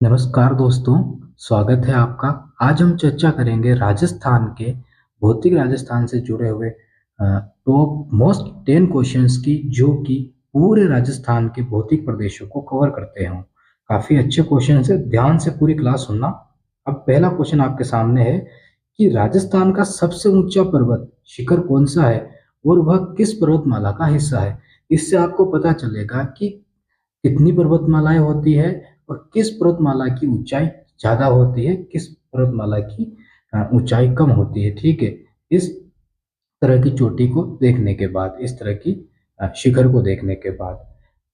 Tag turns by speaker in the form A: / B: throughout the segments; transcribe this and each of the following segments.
A: नमस्कार दोस्तों, स्वागत है आपका। आज हम चर्चा करेंगे राजस्थान के भौतिक राजस्थान से जुड़े हुए टॉप मोस्ट 10 क्वेश्चंस की, जो कि पूरे राजस्थान के भौतिक प्रदेशों को कवर करते हैं। काफ़ी अच्छे क्वेश्चन है, ध्यान से पूरी क्लास सुनना। अब पहला क्वेश्चन आपके सामने है कि राजस्थान का सबसे ऊंचा पर्वत शिखर कौन सा है और वह किस पर्वतमाला का हिस्सा है। इससे आपको पता चलेगा कि कितनी पर्वतमालाएं होती है और किस पर्वतमाला की ऊंचाई ज्यादा होती है, किस पर्वतमाला की ऊंचाई कम होती है। ठीक है, इस तरह की चोटी को देखने के बाद, इस तरह की शिखर को देखने के बाद।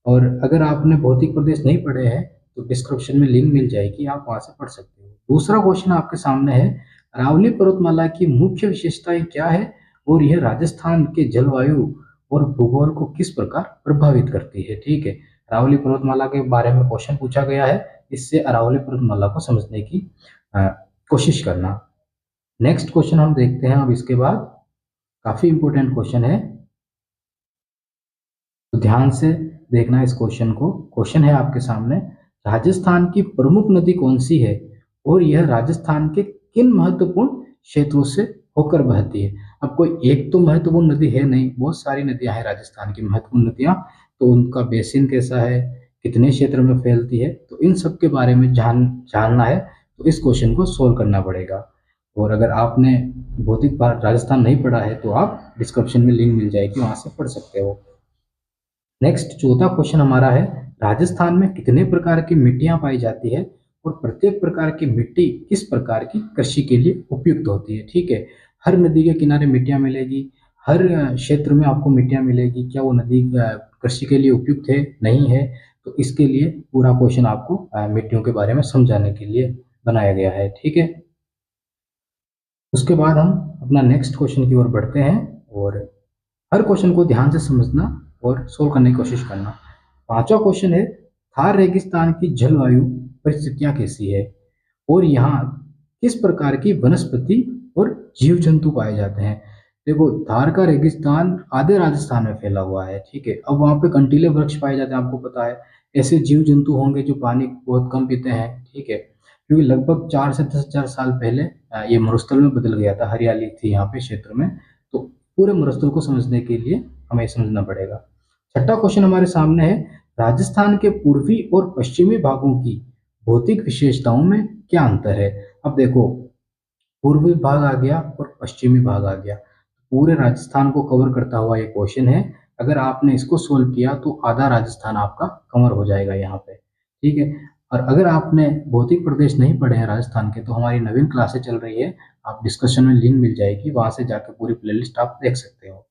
A: और अगर आपने भौतिक प्रदेश नहीं पढ़े हैं तो डिस्क्रिप्शन में लिंक मिल जाएगी, आप वहां से पढ़ सकते हो। दूसरा क्वेश्चन आपके सामने है, अरावली पर्वतमाला की मुख्य विशेषताएं क्या है और यह राजस्थान के जलवायु और भूगोल को किस प्रकार प्रभावित करती है। ठीक है, अरावली पर्वतमाला के बारे में क्वेश्चन पूछा गया है, इससे अरावली पर्वतमाला को समझने की अ, कोशिश करना। नेक्स्ट क्वेश्चन हम देखते हैं अब इसके बाद। काफी इंपॉर्टेंट क्वेश्चन है, तो ध्यान से देखना इस क्वेश्चन को। क्वेश्चन है आपके सामने, राजस्थान की प्रमुख नदी कौन सी है और यह राजस्थान के किन महत्वपूर्ण क्षेत्रों से होकर बहती है। अब कोई एक तो महत्वपूर्ण नदी है नहीं, बहुत सारी नदियां हैं राजस्थान की महत्वपूर्ण नदियां। तो उनका बेसिन कैसा है, कितने क्षेत्र में फैलती है, तो इन सब के बारे में जानना है। तो इस क्वेश्चन को सोल्व करना पड़ेगा। और अगर आपने भौतिक राजस्थान नहीं पढ़ा है तो आप डिस्क्रिप्शन में लिंक मिल जाएगी, वहां से पढ़ सकते हो। नेक्स्ट चौथा क्वेश्चन हमारा है, राजस्थान में कितने प्रकार की मिट्टियां पाई जाती है और प्रत्येक प्रकार की मिट्टी किस प्रकार की कृषि के लिए उपयुक्त होती है। ठीक है, हर नदी के किनारे मिट्टियां मिलेगी, हर क्षेत्र में आपको मिट्टियां मिलेगी। क्या वो नदी कृषि के लिए उपयुक्त है, नहीं है, तो इसके लिए पूरा क्वेश्चन आपको मिट्टियों के बारे में समझाने के लिए बनाया गया है। ठीक है, उसके बाद हम अपना नेक्स्ट क्वेश्चन की ओर बढ़ते हैं और हर क्वेश्चन को ध्यान से समझना और सोल्व करने की कोशिश करना। पांचवा क्वेश्चन है, थार रेगिस्तान की जलवायु परिस्थितियां कैसी है और यहाँ किस प्रकार की वनस्पति और जीव जंतु पाए जाते हैं। देखो, थार का रेगिस्तान आधे राजस्थान में फैला हुआ है। ठीक है, अब वहां पे कंटीले वृक्ष पाए जाते हैं, आपको पता है। ऐसे जीव जंतु होंगे जो पानी बहुत कम पीते हैं। ठीक है, क्योंकि लगभग 4 से 10 हजार साल पहले ये मरुस्थल में बदल गया था, हरियाली थी यहाँ पे क्षेत्र में। तो पूरे मरुस्थल को समझने के लिए हमें समझना पड़ेगा। छठा क्वेश्चन हमारे सामने है, राजस्थान के पूर्वी और पश्चिमी भागों की भौतिक विशेषताओं में क्या अंतर है। अब देखो, पूर्वी भाग आ गया और पश्चिमी भाग आ गया, पूरे राजस्थान को कवर करता हुआ ये क्वेश्चन है। अगर आपने इसको सोल्व किया तो आधा राजस्थान आपका कवर हो जाएगा यहाँ पे। ठीक है, और अगर आपने भौतिक प्रदेश नहीं पढ़े हैं राजस्थान के, तो हमारी नवीन क्लासेस चल रही है, आप डिस्कशन में लिंक मिल जाएगी, वहां से जाकर पूरी प्लेलिस्ट आप देख सकते हो।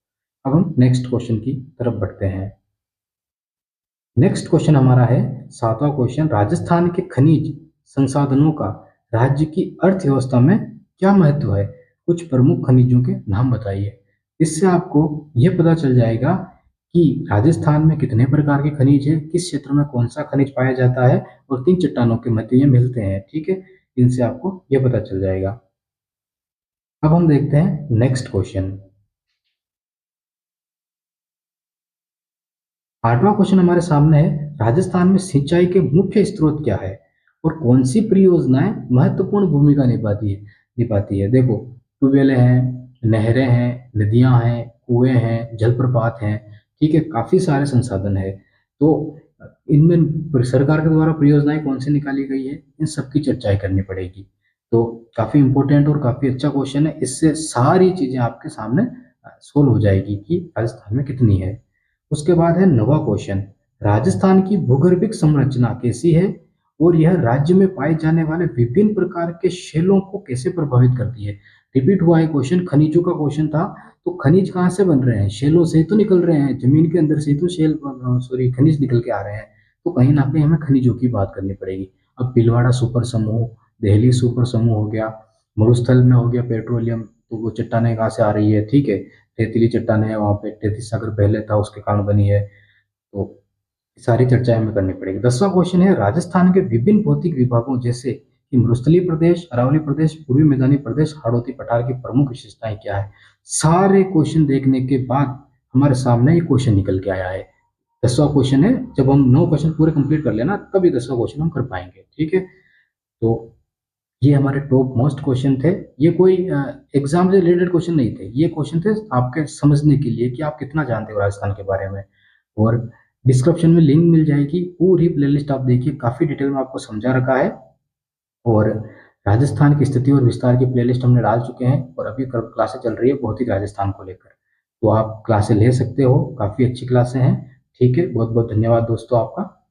A: अब हम नेक्स्ट क्वेश्चन की तरफ बढ़ते हैं। नेक्स्ट क्वेश्चन हमारा है सातवां क्वेश्चन, राजस्थान के खनिज संसाधनों का राज्य की अर्थव्यवस्था में क्या महत्व है, कुछ प्रमुख खनिजों के नाम बताइए। इससे आपको यह पता चल जाएगा कि राजस्थान में कितने प्रकार के खनिज है, किस क्षेत्र में कौन सा खनिज पाया जाता है और किन चट्टानों के मध्य ये मिलते हैं। ठीक है, इनसे आपको यह पता चल जाएगा। अब हम देखते हैं नेक्स्ट क्वेश्चन। आठवां क्वेश्चन हमारे सामने है, राजस्थान में सिंचाई के मुख्य स्रोत क्या है और कौन सी परियोजनाएं महत्वपूर्ण भूमिका निभाती है। देखो, ट्यूबवेल हैं, नहरें हैं, नदियां हैं, कुएं हैं, जलप्रपात हैं। ठीक है, काफी सारे संसाधन है। तो इनमें सरकार के द्वारा परियोजनाएं कौन सी निकाली गई है, इन सबकी चर्चाएं करनी पड़ेगी। तो काफी इंपॉर्टेंट और काफी अच्छा क्वेश्चन है, इससे सारी चीजें आपके सामने सोल्व हो जाएगी कि राजस्थान में कितनी है। उसके बाद है नवा क्वेश्चन, राजस्थान की भूगर्भिक संरचना कैसी है और यह राज्य में पाए जाने वाले विभिन्न प्रकार के शैलों को कैसे प्रभावित करती है। रिपीट हुआ है क्वेश्चन, खनिजों का क्वेश्चन था। तो खनिज कहाँ से बन रहे हैं, शैलों से तो निकल रहे हैं, जमीन के अंदर से तो खनिज निकल के आ रहे हैं। तो कहीं ना कहीं हमें खनिजों की बात करनी पड़ेगी। अब भीलवाड़ा सुपर समूह, देहली सुपर समूह हो गया, मरुस्थल में हो गया पेट्रोलियम, तो वो चट्टानें कहाँ से आ रही है। ठीक है, रेतीली चट्टानें है वहाँ पे, तैतीस सागर पहले था उसके कारण बनी है। तो सारी चर्चाएं हमें करनी पड़ेगी। 10वां क्वेश्चन है, राजस्थान के विभिन्न भौतिक विभागों जैसे कि मरुस्थलीय प्रदेश, अरावली प्रदेश, पूर्वी मैदानी प्रदेश, हाड़ौती पठार की प्रमुख विशेषताएं क्या है। सारे क्वेश्चन देखने के बाद हमारे सामने ये क्वेश्चन निकल के आया है। 10वां क्वेश्चन है, जब हम 9 क्वेश्चन पूरे कंप्लीट कर लेना तब ये 10वां क्वेश्चन हम कर पाएंगे। ठीक है, तो ये हमारे टॉप मोस्ट क्वेश्चन थे। ये कोई एग्जाम से रिलेटेड क्वेश्चन नहीं थे, ये क्वेश्चन थे आपके समझने के लिए कि आप कितना जानते हो राजस्थान के बारे में। और डिस्क्रिप्शन में लिंक मिल जाएगी, पूरी प्लेलिस्ट आप देखिए, काफ़ी डिटेल में आपको समझा रखा है। और राजस्थान की स्थिति और विस्तार की प्लेलिस्ट हमने डाल चुके हैं, और अभी क्लासें चल रही है भौतिक राजस्थान को लेकर, तो आप क्लासें ले सकते हो, काफ़ी अच्छी क्लासें हैं। ठीक है, बहुत बहुत धन्यवाद दोस्तों आपका।